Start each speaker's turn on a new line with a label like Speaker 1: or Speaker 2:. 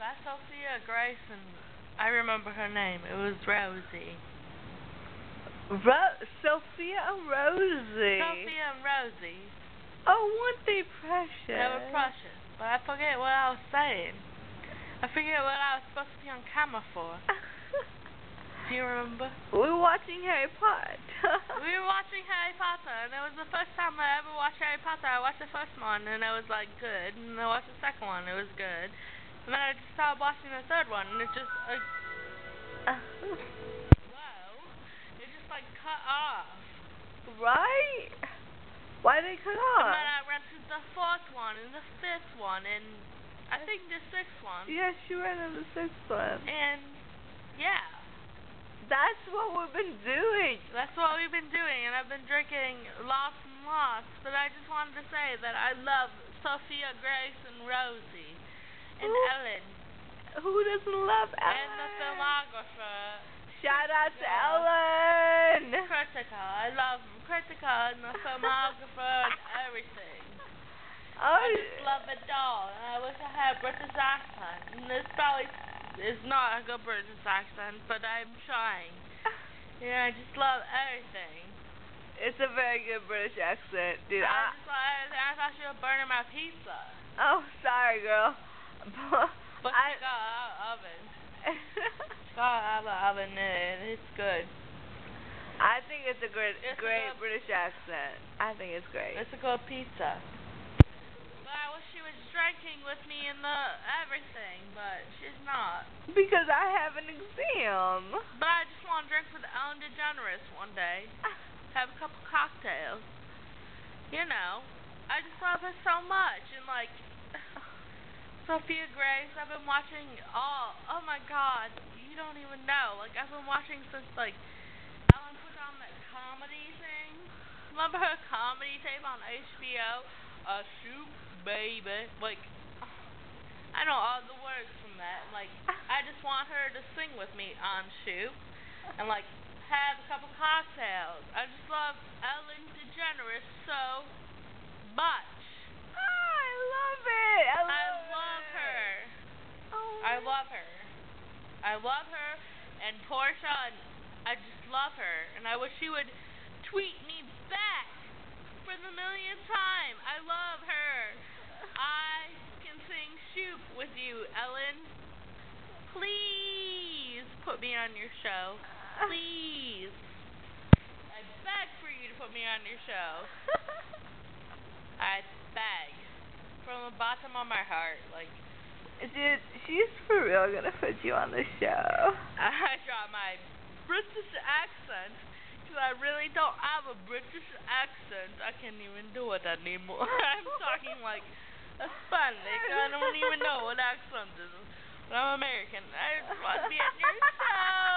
Speaker 1: That's Sophia Grace, and I remember her name. It was Rosie.
Speaker 2: Sophia and Rosie.
Speaker 1: Sophia and Rosie.
Speaker 2: Oh, weren't they precious?
Speaker 1: They were precious, but I forget what I was saying. I forget what I was supposed to be on camera for. Do you remember?
Speaker 2: We were watching Harry Potter.
Speaker 1: We were watching Harry Potter, and it was the first time I ever watched Harry Potter. I watched the first one, and it was, like, good. And I watched the second one, it was good. And then I just started watching the third one, and it just, like, whoa. It just, like, cut off.
Speaker 2: Right? Why did it cut off?
Speaker 1: And then I went to the fourth one, and the fifth one, and I think the sixth one.
Speaker 2: Yes, you went to the sixth one.
Speaker 1: And, yeah.
Speaker 2: That's what we've been doing.
Speaker 1: That's what we've been doing, and I've been drinking lots and lots. But I just wanted to say that I love Sophia Grace and Rosie and Ellen.
Speaker 2: Who doesn't love Ellen?
Speaker 1: And the filmographer.
Speaker 2: Shout out to Ellen.
Speaker 1: Kritika. I love Kritika and the filmographer and everything.
Speaker 2: Oh,
Speaker 1: I just love it all, and I wish I had a British accent. And this probably is not a good British accent, but I'm trying. Yeah, I just love everything.
Speaker 2: It's a very good British accent, dude.
Speaker 1: I thought you were burning my pizza.
Speaker 2: Oh, sorry, girl.
Speaker 1: But I got it out of the oven. Got it out of the oven, and it's good.
Speaker 2: I think it's a great British accent. I think it's great.
Speaker 1: It's a good pizza. But I wish she was drinking with me in the everything, but she's not.
Speaker 2: Because I have an exam.
Speaker 1: But I just want to drink with Ellen DeGeneres one day. Have a couple cocktails. You know, I just love her so much. And, like, Sophia Grace, I've been watching oh my God, you don't even know. Like, I've been watching since, like, Ellen put on that comedy thing. Remember her comedy tape on HBO? Shoot, baby. Like, I know all the words from that. Like, I just want her to sing with me on Shoot. And, like, have a couple cocktails. I just love Ellen DeGeneres so much.
Speaker 2: I love it. I love
Speaker 1: her.
Speaker 2: Oh.
Speaker 1: I love her. I love her and Portia, and I just love her. And I wish she would tweet me back for the millionth time. I love her. I can sing Shoot with you, Ellen. Please put me on your show. Please. I beg for you to put me on your show. I beg. From the bottom of my heart. Like,
Speaker 2: dude, she's for real gonna put you on the show.
Speaker 1: I got my British accent. Because I really don't have a British accent. I can't even do it anymore. I'm talking like a Hispanic. I don't even know what accent is. But I'm American. I just want to be on your show.